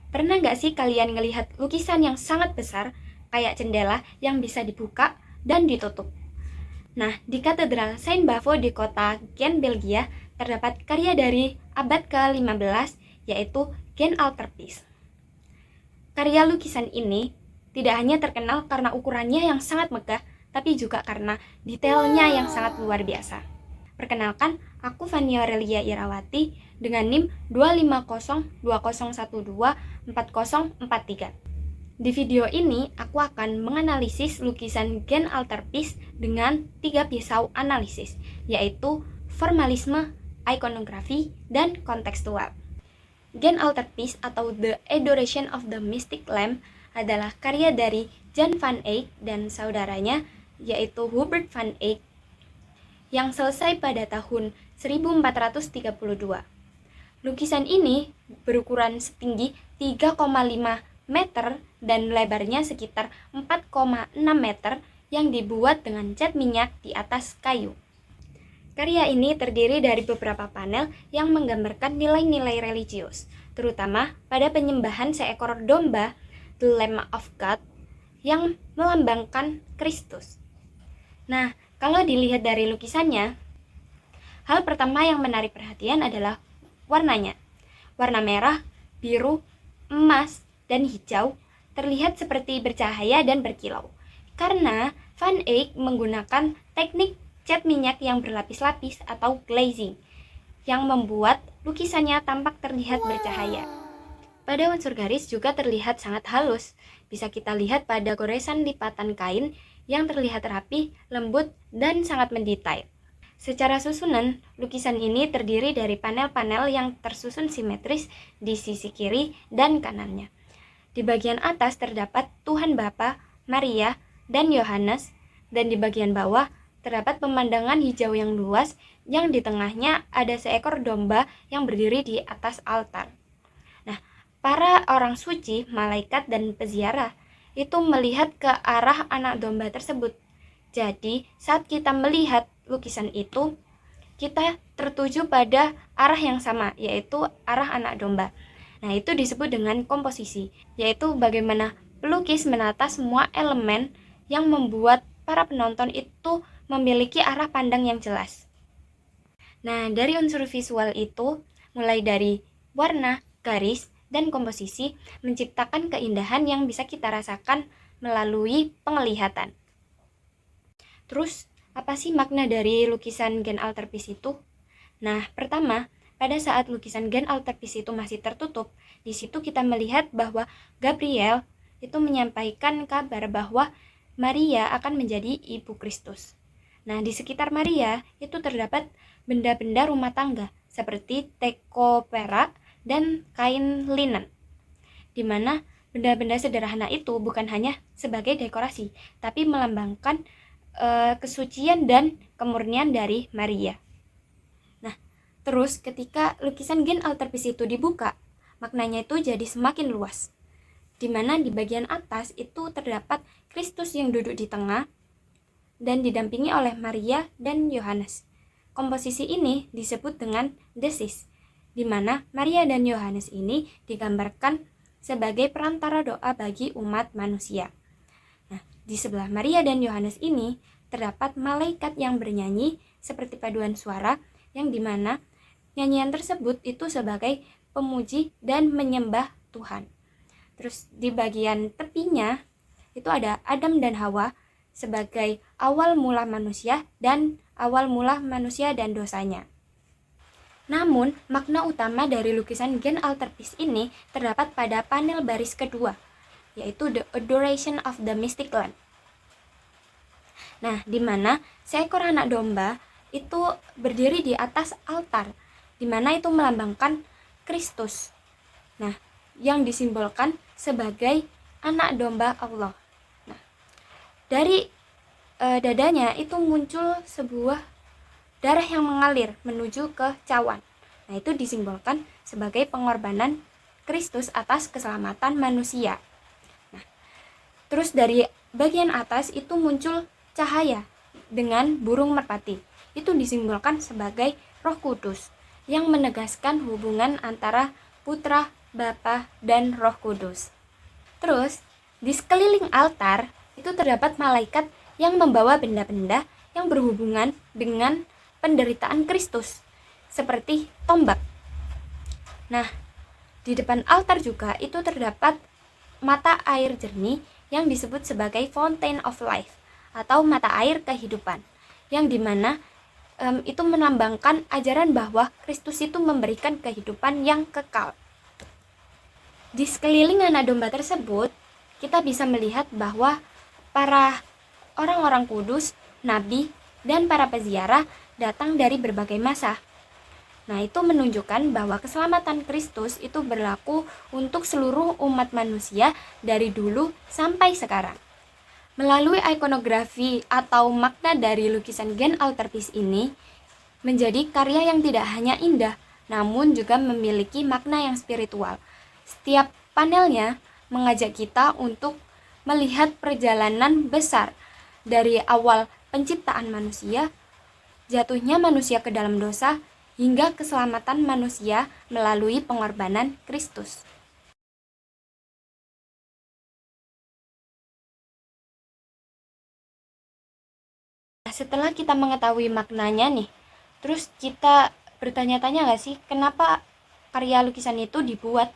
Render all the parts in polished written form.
Pernah nggak sih kalian ngelihat lukisan yang sangat besar, kayak jendela yang bisa dibuka dan ditutup? Nah, di Katedral Saint Bavo di kota Gent, Belgia, terdapat karya dari abad ke-15, yaitu Gent Altarpiece. Karya lukisan ini tidak hanya terkenal karena ukurannya yang sangat megah, tapi juga karena detailnya yang sangat luar biasa. Perkenalkan, aku Fania Aurelia Irawati dengan NIM 25020124043. Di video ini, aku akan menganalisis lukisan Gent Altarpiece dengan 3 pisau analisis, yaitu formalisme, ikonografi, dan kontekstual. Gent Altarpiece atau The Adoration of the Mystic Lamb adalah karya dari Jan van Eyck dan saudaranya, yaitu Hubert van Eyck, yang selesai pada tahun 1432. Lukisan ini berukuran setinggi 3,5 meter dan lebarnya sekitar 4,6 meter yang dibuat dengan cat minyak di atas kayu. Karya ini terdiri dari beberapa panel yang menggambarkan nilai-nilai religius, terutama pada penyembahan seekor domba, The Lamb of God, yang melambangkan Kristus. Nah, kalau dilihat dari lukisannya, hal pertama yang menarik perhatian adalah warnanya. Warna merah, biru, emas, dan hijau terlihat seperti bercahaya dan berkilau, karena Van Eyck menggunakan teknik cat minyak yang berlapis-lapis atau glazing, yang membuat lukisannya tampak terlihat bercahaya. Pada unsur garis juga terlihat sangat halus, bisa kita lihat pada goresan lipatan kain yang terlihat rapi, lembut, dan sangat mendetail. Secara susunan, lukisan ini terdiri dari panel-panel yang tersusun simetris di sisi kiri dan kanannya. Di bagian atas terdapat Tuhan Bapa, Maria, dan Yohanes, dan di bagian bawah terdapat pemandangan hijau yang luas yang di tengahnya ada seekor domba yang berdiri di atas altar. Nah, para orang suci, malaikat, dan peziarah itu melihat ke arah anak domba tersebut. Jadi, saat kita melihat lukisan itu, kita tertuju pada arah yang sama, yaitu arah anak domba. Nah, itu disebut dengan komposisi, yaitu bagaimana pelukis menata semua elemen yang membuat para penonton itu memiliki arah pandang yang jelas. Nah, dari unsur visual itu, mulai dari warna, garis, dan komposisi, menciptakan keindahan yang bisa kita rasakan melalui penglihatan. Terus, apa sih makna dari lukisan Gent Altarpiece itu? Nah, pertama, pada saat lukisan Gent Altarpiece itu masih tertutup, di situ kita melihat bahwa Gabriel itu menyampaikan kabar bahwa Maria akan menjadi ibu Kristus. Nah, di sekitar Maria itu terdapat benda-benda rumah tangga seperti teko perak dan kain linen, di mana benda-benda sederhana itu bukan hanya sebagai dekorasi, tapi melambangkan kesucian dan kemurnian dari Maria. Nah, terus ketika lukisan Gent Altarpiece itu dibuka, maknanya itu jadi semakin luas, di mana di bagian atas itu terdapat Kristus yang duduk di tengah dan didampingi oleh Maria dan Yohanes. Komposisi ini disebut dengan desis, di mana Maria dan Yohanes ini digambarkan sebagai perantara doa bagi umat manusia. Nah, di sebelah Maria dan Yohanes ini terdapat malaikat yang bernyanyi seperti paduan suara, yang dimana nyanyian tersebut itu sebagai pemuji dan menyembah Tuhan. Terus di bagian tepinya itu ada Adam dan Hawa sebagai awal mula manusia dan dosanya. Namun, makna utama dari lukisan Gent Altarpiece ini terdapat pada panel baris kedua, yaitu The Adoration of the Mystic Lamb. Nah, di mana seekor anak domba itu berdiri di atas altar, di mana itu melambangkan Kristus. Nah, yang disimbolkan sebagai anak domba Allah. Nah, dari dadanya itu muncul sebuah darah yang mengalir menuju ke cawan. Nah, itu disimbolkan sebagai pengorbanan Kristus atas keselamatan manusia. Nah, terus dari bagian atas itu muncul cahaya dengan burung merpati. Itu disimbolkan sebagai Roh Kudus yang menegaskan hubungan antara Putra Bapa, dan Roh Kudus. Terus, di sekeliling altar itu terdapat malaikat yang membawa benda-benda yang berhubungan dengan penderitaan Kristus, seperti tombak. Nah, di depan altar juga itu terdapat mata air jernih yang disebut sebagai Fountain of Life atau mata air kehidupan, yang dimana itu melambangkan ajaran bahwa Kristus itu memberikan kehidupan yang kekal. Di sekeliling anak domba tersebut, kita bisa melihat bahwa para orang-orang kudus, nabi, dan para peziarah datang dari berbagai masa. Nah, itu menunjukkan bahwa keselamatan Kristus itu berlaku untuk seluruh umat manusia dari dulu sampai sekarang. Melalui ikonografi atau makna dari lukisan Gen Altarpiece ini menjadi karya yang tidak hanya indah, namun juga memiliki makna yang spiritual. Setiap panelnya mengajak kita untuk melihat perjalanan besar dari awal penciptaan manusia, jatuhnya manusia ke dalam dosa, hingga keselamatan manusia melalui pengorbanan Kristus. Setelah kita mengetahui maknanya nih, terus kita bertanya-tanya gak sih kenapa karya lukisan itu dibuat?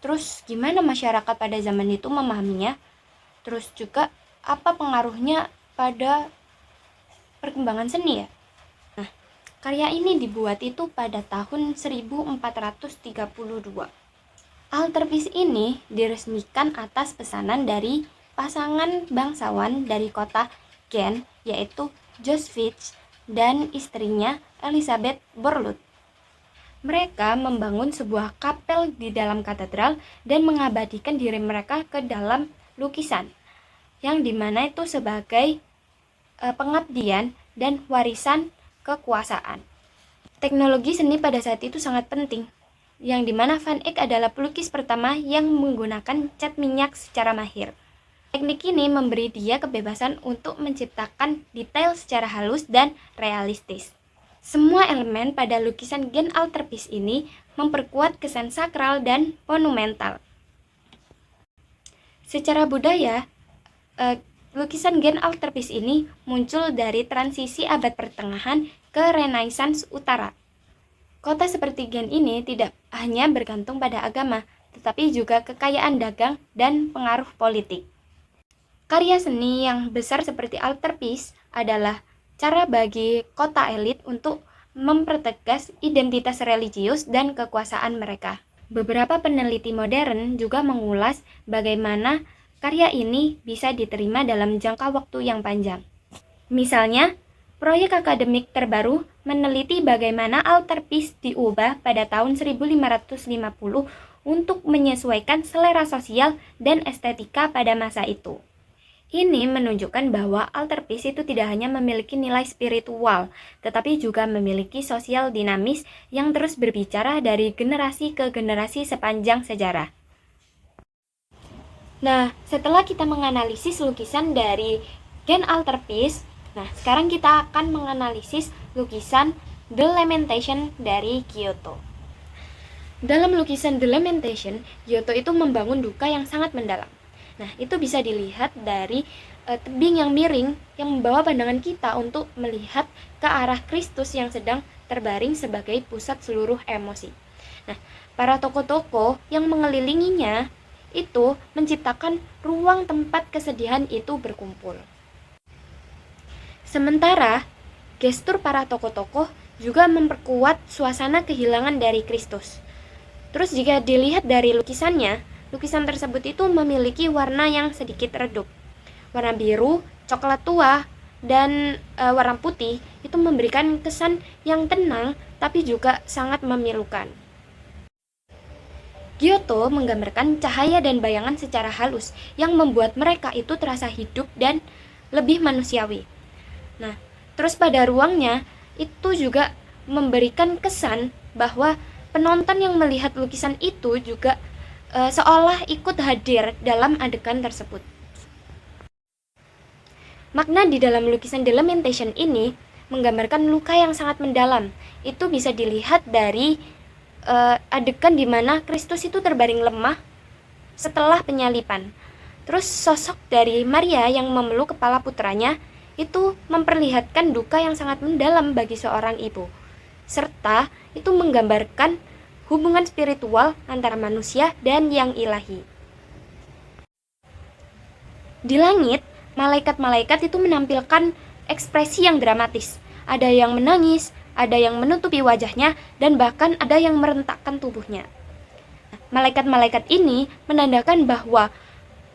Terus gimana masyarakat pada zaman itu memahaminya? Terus juga apa pengaruhnya pada perkembangan seni ya? Nah, karya ini dibuat itu pada tahun 1432. Altarpiece ini diresmikan atas pesanan dari pasangan bangsawan dari kota Gen, yaitu Joseph dan istrinya Elizabeth Borlut. Mereka membangun sebuah kapel di dalam katedral dan mengabadikan diri mereka ke dalam lukisan, yang dimana itu sebagai pengabdian dan warisan kekuasaan. Teknologi seni pada saat itu sangat penting, yang dimana Van Eyck adalah pelukis pertama yang menggunakan cat minyak secara mahir. Teknik ini memberi dia kebebasan untuk menciptakan detail secara halus dan realistis. Semua elemen pada lukisan Gen Altarpiece ini memperkuat kesan sakral dan monumental. Secara budaya, lukisan Gen Altarpiece ini muncul dari transisi abad pertengahan ke Renaissance Utara. Kota seperti Gen ini tidak hanya bergantung pada agama, tetapi juga kekayaan dagang dan pengaruh politik. Karya seni yang besar seperti Altarpiece adalah cara bagi kota elit untuk mempertegas identitas religius dan kekuasaan mereka. Beberapa peneliti modern juga mengulas bagaimana karya ini bisa diterima dalam jangka waktu yang panjang. Misalnya, proyek akademik terbaru meneliti bagaimana Altarpiece diubah pada tahun 1550 untuk menyesuaikan selera sosial dan estetika pada masa itu. Ini menunjukkan bahwa Altarpiece itu tidak hanya memiliki nilai spiritual, tetapi juga memiliki sosial dinamis yang terus berbicara dari generasi ke generasi sepanjang sejarah. Nah, setelah kita menganalisis lukisan dari Gen Altarpiece, nah sekarang kita akan menganalisis lukisan The Lamentation dari Giotto. Dalam lukisan The Lamentation, Giotto itu membangun duka yang sangat mendalam. Nah, itu bisa dilihat dari tebing yang miring yang membawa pandangan kita untuk melihat ke arah Kristus yang sedang terbaring sebagai pusat seluruh emosi. Nah, para tokoh-tokoh yang mengelilinginya itu menciptakan ruang tempat kesedihan itu berkumpul. Sementara, gestur para tokoh-tokoh juga memperkuat suasana kehilangan dari Kristus. Terus jika dilihat dari lukisannya, lukisan tersebut itu memiliki warna yang sedikit redup. Warna biru, coklat tua, dan warna putih itu memberikan kesan yang tenang tapi juga sangat memilukan. Giotto menggambarkan cahaya dan bayangan secara halus yang membuat mereka itu terasa hidup dan lebih manusiawi. Nah, terus pada ruangnya itu juga memberikan kesan bahwa penonton yang melihat lukisan itu juga seolah ikut hadir dalam adegan tersebut. Makna di dalam lukisan The Lamentation ini menggambarkan luka yang sangat mendalam. Itu bisa dilihat dari adegan di mana Kristus itu terbaring lemah setelah penyalipan. Terus sosok dari Maria yang memeluk kepala putranya itu memperlihatkan duka yang sangat mendalam bagi seorang ibu, serta itu menggambarkan hubungan spiritual antara manusia dan yang ilahi. Di langit, malaikat-malaikat itu menampilkan ekspresi yang dramatis. Ada yang menangis, ada yang menutupi wajahnya, dan bahkan ada yang merentakkan tubuhnya. Malaikat-malaikat ini menandakan bahwa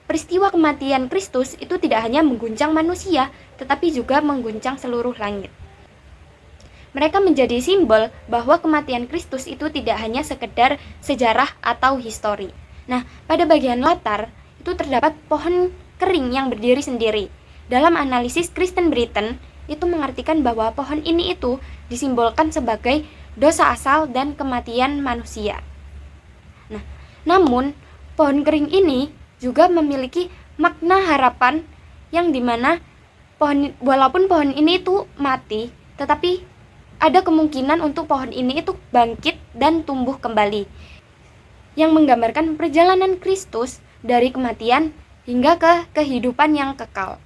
peristiwa kematian Kristus itu tidak hanya mengguncang manusia, tetapi juga mengguncang seluruh langit. Mereka menjadi simbol bahwa kematian Kristus itu tidak hanya sekedar sejarah atau histori. Nah, pada bagian latar itu terdapat pohon kering yang berdiri sendiri. Dalam analisis Kristen Britain, itu mengartikan bahwa pohon ini itu disimbolkan sebagai dosa asal dan kematian manusia. Nah, namun pohon kering ini juga memiliki makna harapan yang dimana walaupun pohon ini itu mati, tetapi ada kemungkinan untuk pohon ini itu bangkit dan tumbuh kembali, yang menggambarkan perjalanan Kristus dari kematian hingga ke kehidupan yang kekal.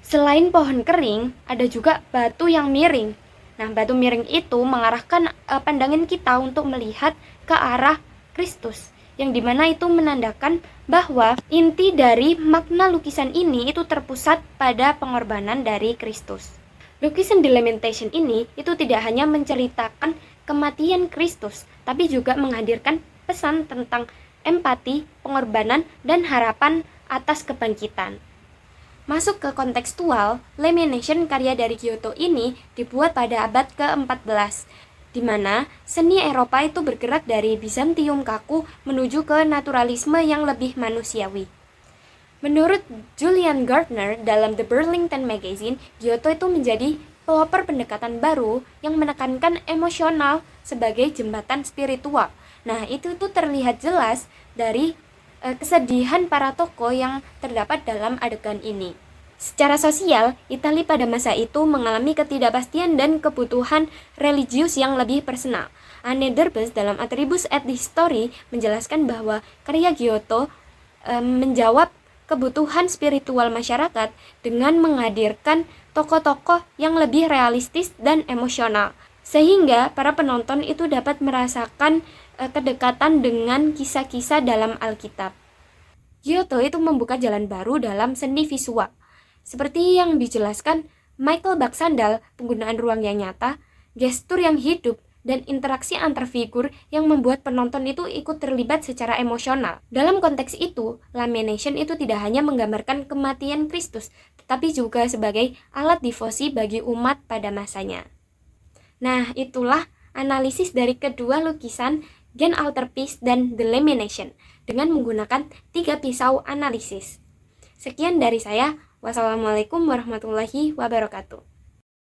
Selain pohon kering, ada juga batu yang miring. Nah, batu miring itu mengarahkan pandangan kita untuk melihat ke arah Kristus, yang dimana itu menandakan bahwa inti dari makna lukisan ini itu terpusat pada pengorbanan dari Kristus. Lukisan The Lamentation ini itu tidak hanya menceritakan kematian Kristus, tapi juga menghadirkan pesan tentang empati, pengorbanan, dan harapan atas kebangkitan. Masuk ke kontekstual, Lamentation karya dari Giotto ini dibuat pada abad ke-14, di mana seni Eropa itu bergerak dari Bizantium kaku menuju ke naturalisme yang lebih manusiawi. Menurut Julian Gardner dalam The Burlington Magazine, Giotto itu menjadi pelopor pendekatan baru yang menekankan emosional sebagai jembatan spiritual. Nah, itu terlihat jelas dari kesedihan para tokoh yang terdapat dalam adegan ini. Secara sosial, Italia pada masa itu mengalami ketidakpastian dan kebutuhan religius yang lebih personal. Anne Derbes dalam Atribus et History menjelaskan bahwa karya Giotto menjawab kebutuhan spiritual masyarakat dengan menghadirkan tokoh-tokoh yang lebih realistis dan emosional, sehingga para penonton itu dapat merasakan kedekatan dengan kisah-kisah dalam Alkitab. Giotto itu membuka jalan baru dalam seni visual. Seperti yang dijelaskan Michael Baxandall, penggunaan ruang yang nyata, gestur yang hidup, dan interaksi antar figur yang membuat penonton itu ikut terlibat secara emosional. Dalam konteks itu, Lamentation itu tidak hanya menggambarkan kematian Kristus, tetapi juga sebagai alat devosi bagi umat pada masanya. Nah, itulah analisis dari kedua lukisan Gen Altarpiece dan The Lamentation dengan menggunakan 3 pisau analisis. Sekian dari saya. Wassalamualaikum warahmatullahi wabarakatuh.